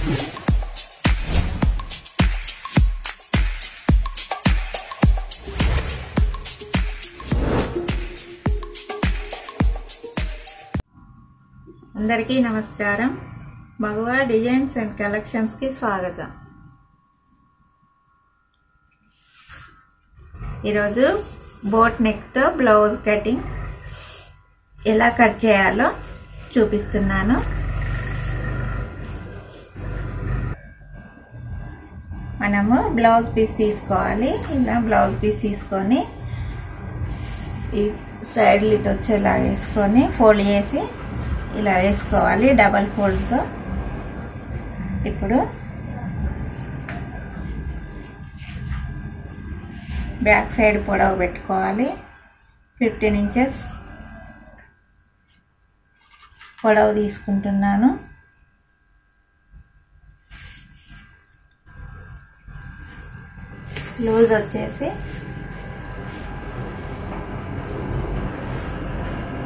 అందరికీ నమస్కారం. మగువా డిజైన్స్ అండ్ కలెక్షన్స్ కి స్వాగతం. ఈరోజు బోట్ నెక్ తో బ్లౌజ్ కటింగ్ ఎలా కట్ చేయాలో చూపిస్తున్నాను. మనము బ్లౌజ్ పీస్ తీసుకోవాలి. ఇలా బ్లౌజ్ పీస్ తీసుకొని ఈ సైడ్ లిట్ వచ్చేలా వేసుకొని ఫోల్డ్ చేసి ఇలా వేసుకోవాలి డబల్ ఫోల్డ్తో. ఇప్పుడు బ్యాక్ సైడ్ పొడవు పెట్టుకోవాలి. 15 ఇంచెస్ పొడవు తీసుకుంటున్నాను. లూజ్ వచ్చేసి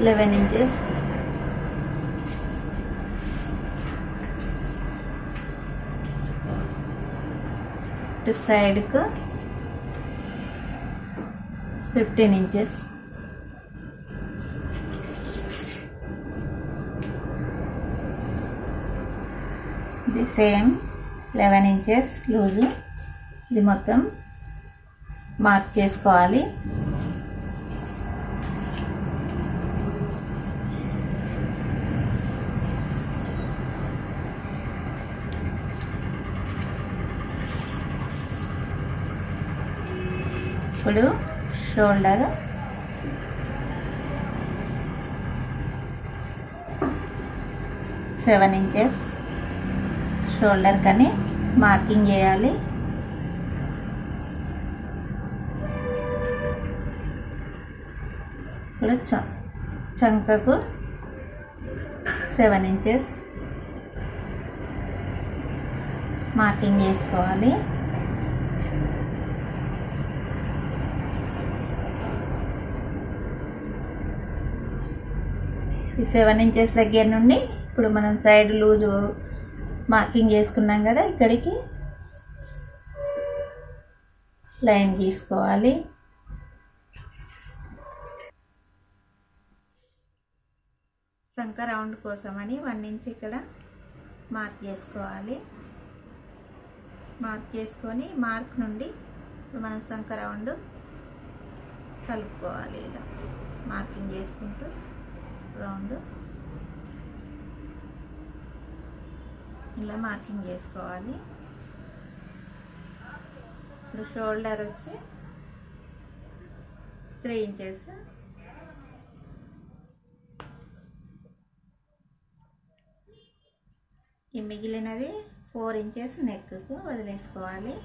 11 ఇంచెస్. సైడ్ కు 15 ఇంచెస్. ఇది సేమ్ 11 ఇంచెస్ లూజు. ఇది మొత్తం మార్క్ చేసుకోవాలి. ఇప్పుడు షోల్డర్ సెవెన్ ఇంచెస్ షోల్డర్ కని మార్కింగ్ చేయాలి. ఇప్పుడు చంకకు 7 ఇంచెస్ మార్కింగ్ చేసుకోవాలి. ఈ 7 ఇంచెస్ దగ్గర నుండి ఇప్పుడు మనం సైడ్ లూజు మార్కింగ్ చేసుకున్నాం కదా, ఇక్కడికి లైన్ గీసుకోవాలి. సంక రౌండ్ కోసమని 1 ఇంచ్ ఇక్కడ మార్క్ చేసుకోవాలి. మార్క్ చేసుకొని మార్క్ నుండి మనం సంక రౌండ్ కలుపుకోవాలి. ఇలా మార్కింగ్ చేసుకుంటూ రౌండ్ ఇలా మార్కింగ్ చేసుకోవాలి. ఇప్పుడు షోల్డర్ వచ్చి 3 ఇంచెస్. ఈ మిగిలినది 4 ఇంచెస్ నెక్కు వదిలేసుకోవాలి.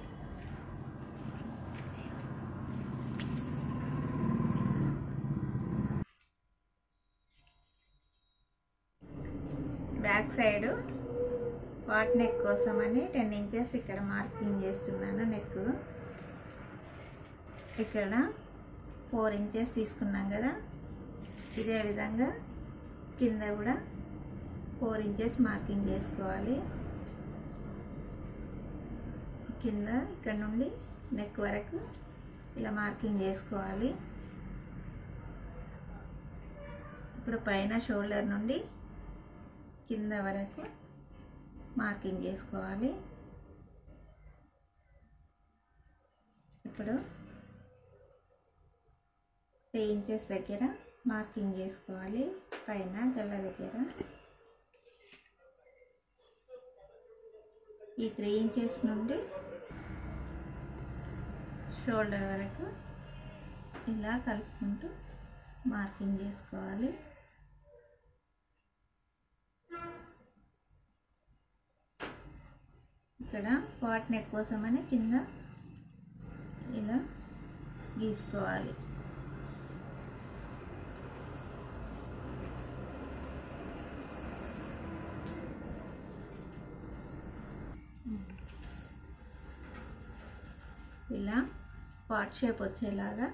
బ్యాక్ సైడ్ పాట్ నెక్ కోసం అని 10 ఇంచెస్ ఇక్కడ మార్కింగ్ చేస్తున్నాను. నెక్ ఇక్కడ 4 ఇంచెస్ తీసుకున్నాం కదా, ఇదే విధంగా కింద కూడా 4 ఇంచెస్ మార్కింగ్ చేసుకోవాలి. కింద ఇక్కడ నుండి నెక్ వరకు ఇలా మార్కింగ్ చేసుకోవాలి. ఇప్పుడు పైన షోల్డర్ నుండి కింద వరకు మార్కింగ్ చేసుకోవాలి. ఇప్పుడు 3 ఇంచెస్ దగ్గర మార్కింగ్ చేసుకోవాలి. పైన గల్ల దగ్గర ఈ 3 ఇంచెస్ నుండి షోల్డర్ వరకు ఇలా కలుపుకుంటూ మార్కింగ్ చేసుకోవాలి. ఇక్కడ పాట్ నెక్ కోసమని కింద ఇలా గీసుకోవాలి. ఇలా పాట్ షేప్ వచ్చేలాగా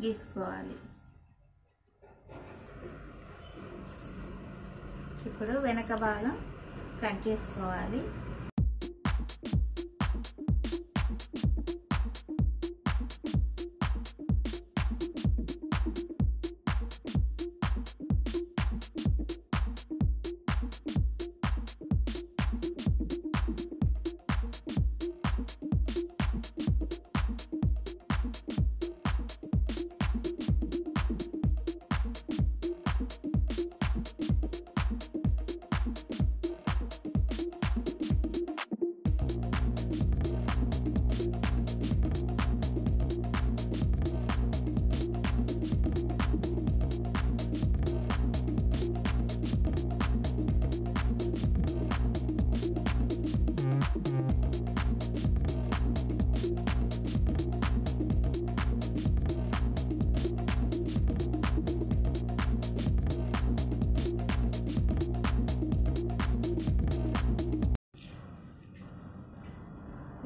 గీసుకోవాలి. ఇప్పుడు వెనక భాగం కట్ చేసుకోవాలి.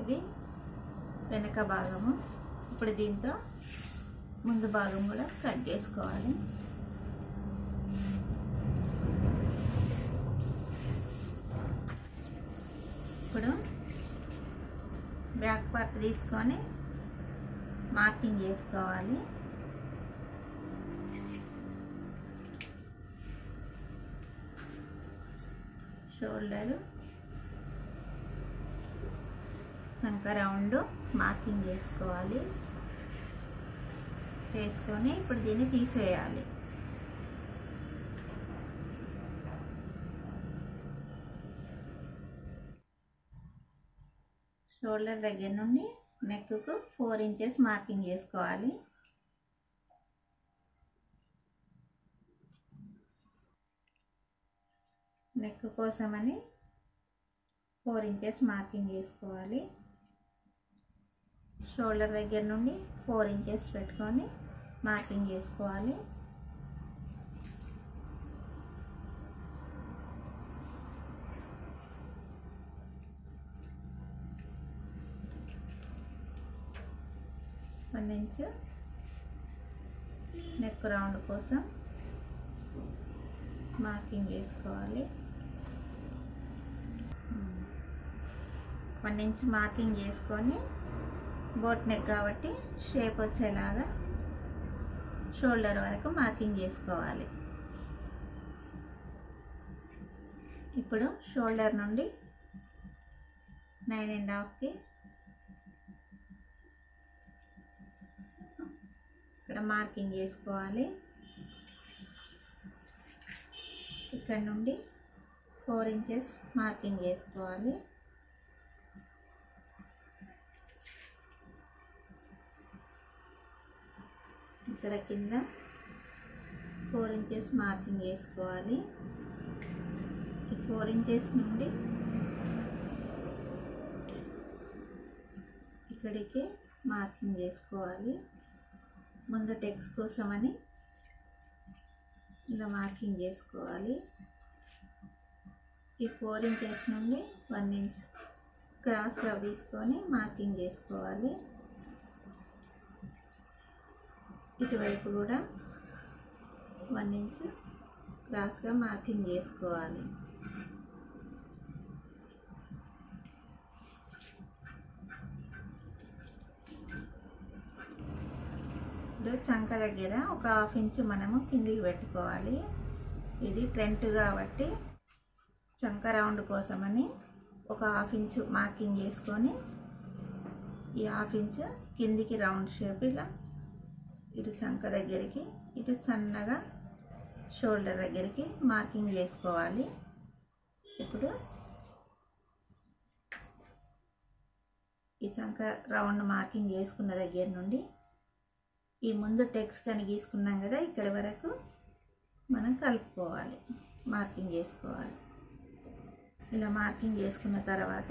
ఇది వెనక భాగము. ఇప్పుడు దీంతో ముందు భాగం కూడా కట్ చేసుకోవాలి. ఇప్పుడు బ్యాక్ పార్ట్ తీసుకొని మార్కింగ్ చేసుకోవాలి. షోల్డర్ సంక రౌండ్ మార్కింగ్ చేసుకోవాలి. చేసుకొని ఇప్పుడు దీన్ని తీసేయాలి. షోల్డర్ దగ్గర నుండి నెక్కు 4 ఇంచెస్ మార్కింగ్ చేసుకోవాలి. నెక్ కోసమని 4 ఇంచెస్ మార్కింగ్ చేసుకోవాలి. షోల్డర్ దగ్గర నుండి 4 ఇంచెస్ పెట్టుకొని మార్కింగ్ చేసుకోవాలి. వన్ ఇంచ్ నెక్ రౌండ్ కోసం మార్కింగ్ చేసుకోవాలి. 1 ఇంచ్ మార్కింగ్ చేసుకొని బోట్ నెక్ కాబట్టి షేప్ వచ్చేలాగా షోల్డర్ వరకు మార్కింగ్ చేసుకోవాలి. ఇప్పుడు షోల్డర్ నుండి 9.5కి ఇక్కడ మార్కింగ్ చేసుకోవాలి. ఇక్కడ నుండి 4 ఇంచెస్ మార్కింగ్ చేసుకోవాలి. ఇక్కడ కింద 4 ఇంచెస్ మార్కింగ్ చేసుకోవాలి. ఈ 4 ఇంచెస్ నుండి ఇక్కడికి మార్కింగ్ చేసుకోవాలి. ముందు టెక్స్ట్ కోసమని ఇలా మార్కింగ్ చేసుకోవాలి. ఈ 4 ఇంచెస్ నుండి 1 ఇంచ్ క్రాస్గా తీసుకొని మార్కింగ్ చేసుకోవాలి. ఇటువైపు కూడా 1 ఇంచ్ క్రాస్గా మార్కింగ్ చేసుకోవాలి. ఇప్పుడు చంక దగ్గర ఒక 1/2 ఇంచ్ మనము కిందికి పెట్టుకోవాలి. ఇది ఫ్రంట్ కాబట్టి చంక రౌండ్ కోసమని ఒక 1/2 ఇంచ్ మార్కింగ్ చేసుకొని ఈ 1/2 ఇంచ్ కిందికి రౌండ్ షేప్ ఇలా ఇటు చంక దగ్గరికి ఇటు సన్నగా షోల్డర్ దగ్గరికి మార్కింగ్ చేసుకోవాలి. ఇప్పుడు ఈ చంక రౌండ్ మార్కింగ్ చేసుకున్న దగ్గర నుండి ఈ ముందు టెక్స్ట్ అని గీసుకున్నాం కదా, ఇక్కడ వరకు మనం కలుపుకోవాలి, మార్కింగ్ చేసుకోవాలి. ఇలా మార్కింగ్ చేసుకున్న తర్వాత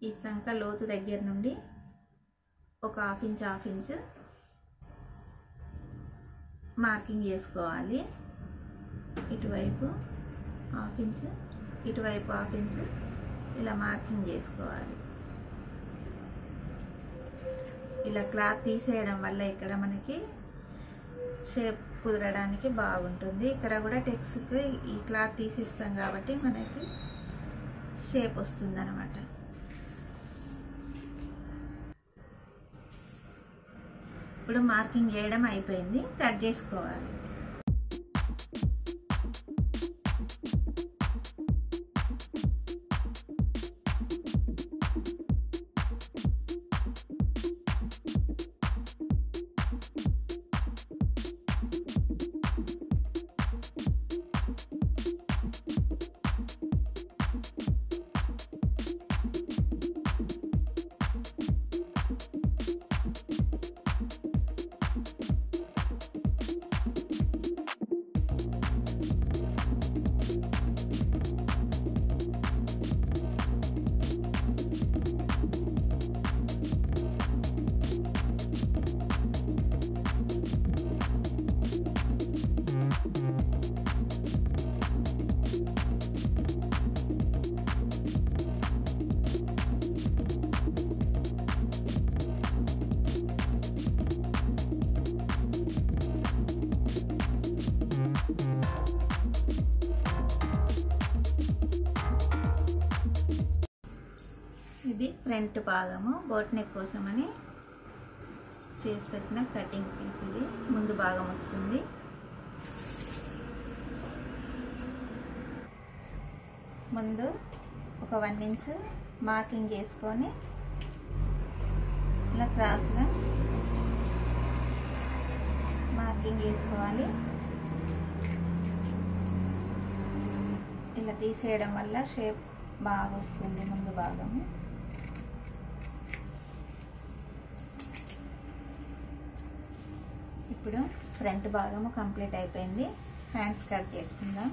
ఈ చంక లోతు దగ్గర నుండి ఒక 1/2 ఇంచ్ మార్కింగ్ చేసుకోవాలి. ఇటువైపు 1/2 ఇంచ్, ఇటువైపు 1/2 ఇంచ్ ఇలా మార్కింగ్ చేసుకోవాలి. ఇలా క్లాత్ తీసేయడం వల్ల ఇక్కడ మనకి షేప్ కుదరడానికి బాగుంటుంది. ఇక్కడ కూడా టెక్స్కి ఈ క్లాత్ తీసిస్తాం కాబట్టి మనకి షేప్ వస్తుంది అన్నమాట. ఇప్పుడు మార్కింగ్ చేయడం అయిపోయింది, కట్ చేసుకోవాలి. ఇది ఫ్రంట్ భాగము, బోట్ నెక్ కోసమని చేసి పెట్టిన కటింగ్ పీస్. ఇది ముందు భాగం వస్తుంది. ముందు ఒక 1 ఇంచ్ మార్కింగ్ చేసుకొని ఇలా క్రాస్గా మార్కింగ్ చేసుకోవాలి. ఇలా తీసేయడం వల్ల షేప్ బాగా వస్తుంది ముందు భాగము. ఇప్పుడు ఫ్రంట్ భాగము కంప్లీట్ అయిపోయింది. హ్యాండ్స్ కట్ చేసుకుందాం.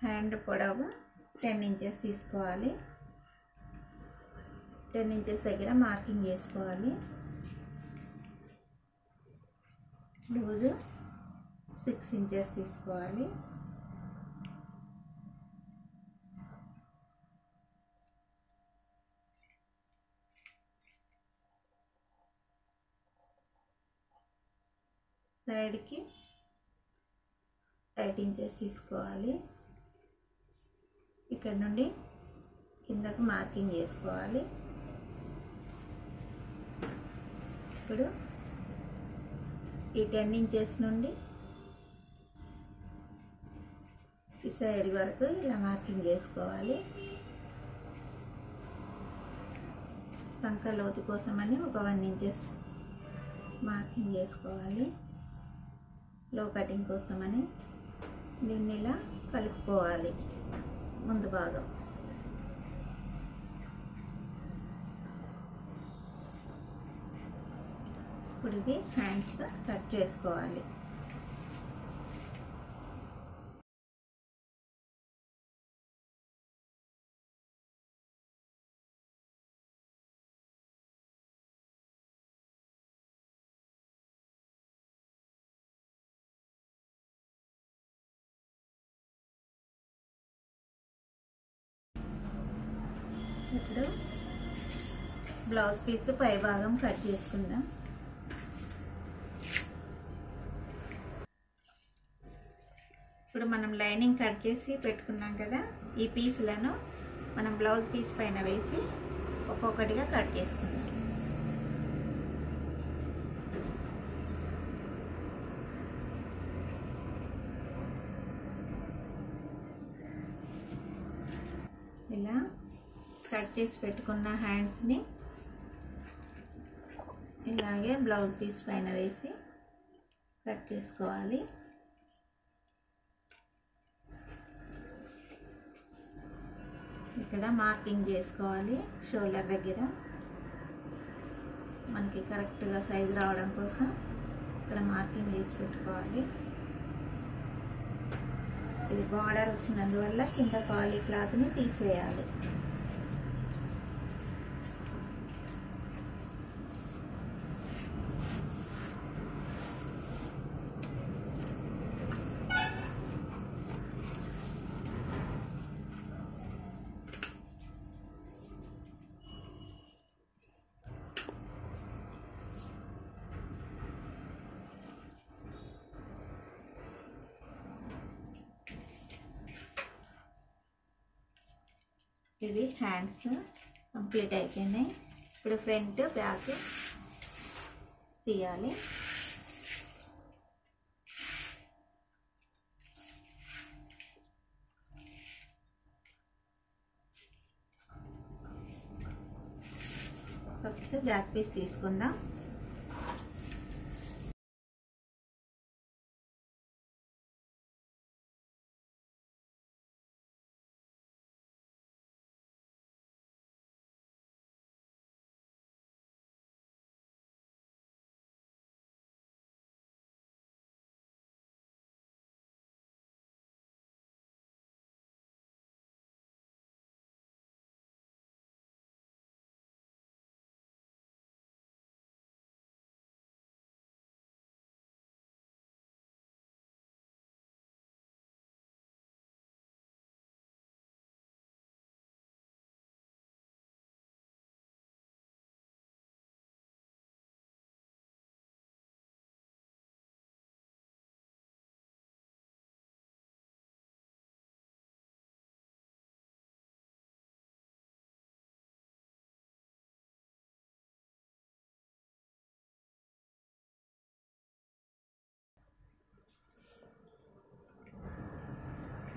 హ్యాండ్ పొడవు 10 ఇంచెస్ తీసుకోవాలి. 10 ఇంచెస్ దగ్గర మార్కింగ్ చేసుకోవాలి. లూజు 6 ఇంచెస్ తీసుకోవాలి. సైడ్కి 8 ఇంచెస్ తీసుకోవాలి. ఇక్కడ నుండి కిందకు మార్కింగ్ చేసుకోవాలి. ఇప్పుడు ఈ 10 ఇంచెస్ నుండి ఈ సైడ్ వరకు ఇలా మార్కింగ్ చేసుకోవాలి. సంక లోతు కోసమని ఒక 1 ఇంచెస్ మార్కింగ్ చేసుకోవాలి. లో కటింగ్ కోసమని దీన్ని ఇలా కలుపుకోవాలి ముందు భాగం. ఇప్పుడు ఇవి హ్యాండ్స్ కట్ చేసుకోవాలి. ఇప్పుడు బ్లౌజ్ పీస్ పై భాగం కట్ చేసుకుందాం. ఇప్పుడు మనం లైనింగ్ కట్ చేసి పెట్టుకున్నాం కదా, ఈ పీసులను మనం బ్లౌజ్ పీస్ పైన వేసి ఒక్కొక్కటిగా కట్ చేసుకుందాం. ఇలా కట్ చేసి పెట్టుకున్న హ్యాండ్స్ని ఇలాగే బ్లౌజ్ పీస్ పైన వేసి కట్ చేసుకోవాలి. ఇక్కడ మార్కింగ్ చేసుకోవాలి. షోల్డర్ దగ్గర మనకి కరెక్ట్గా సైజు రావడం కోసం ఇక్కడ మార్కింగ్ చేసి పెట్టుకోవాలి. ఇది బార్డర్ వచ్చినందువల్ల కింద ఖాళీ క్లాత్ని తీసివేయాలి. ఇవి హ్యాండ్స్ కంప్లీట్ అయిపోయినాయి. ఇప్పుడు ఫ్రంట్ బ్యాక్ తీయాలి. ఫస్ట్ బ్యాక్ పీస్ తీసుకుందాం.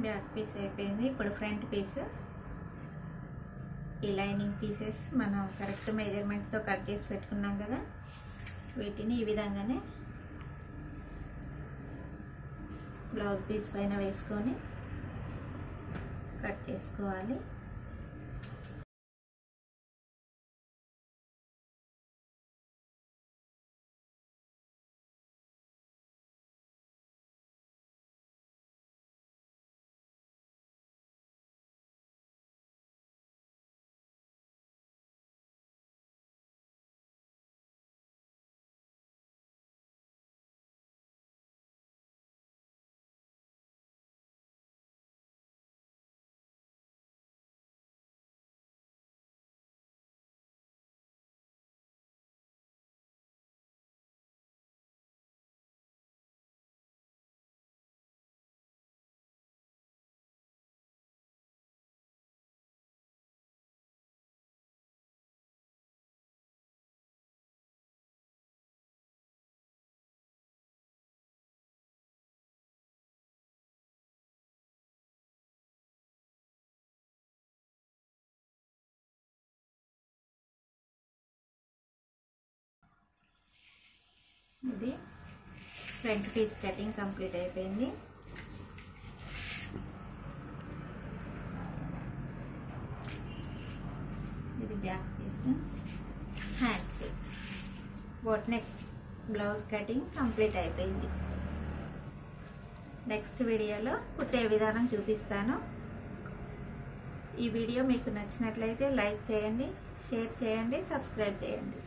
బ్యాక్ పీస్ అయిపోయింది. ఇప్పుడు ఫ్రంట్ పీస్. ఈ లైనింగ్ పీసెస్ మనం కరెక్ట్ మెజర్మెంట్తో కట్ చేసి పెట్టుకున్నాం కదా, వీటిని ఈ విధంగానే బ్లౌజ్ పీస్ పైన వేసుకొని కట్ చేసుకోవాలి. ఇది ఫ్రంట్ పీస్ కటింగ్ కంప్లీట్ అయిపోయింది. ఇది back piece. Hands boat neck blouse cutting complete అయిపోయింది. నెక్స్ట్ వీడియోలో కుట్టే విధానం చూపిస్తాను. ఈ వీడియో మీకు నచ్చినట్లయితే లైక్ చేయండి, షేర్ చేయండి, సబ్స్క్రైబ్ చేయండి.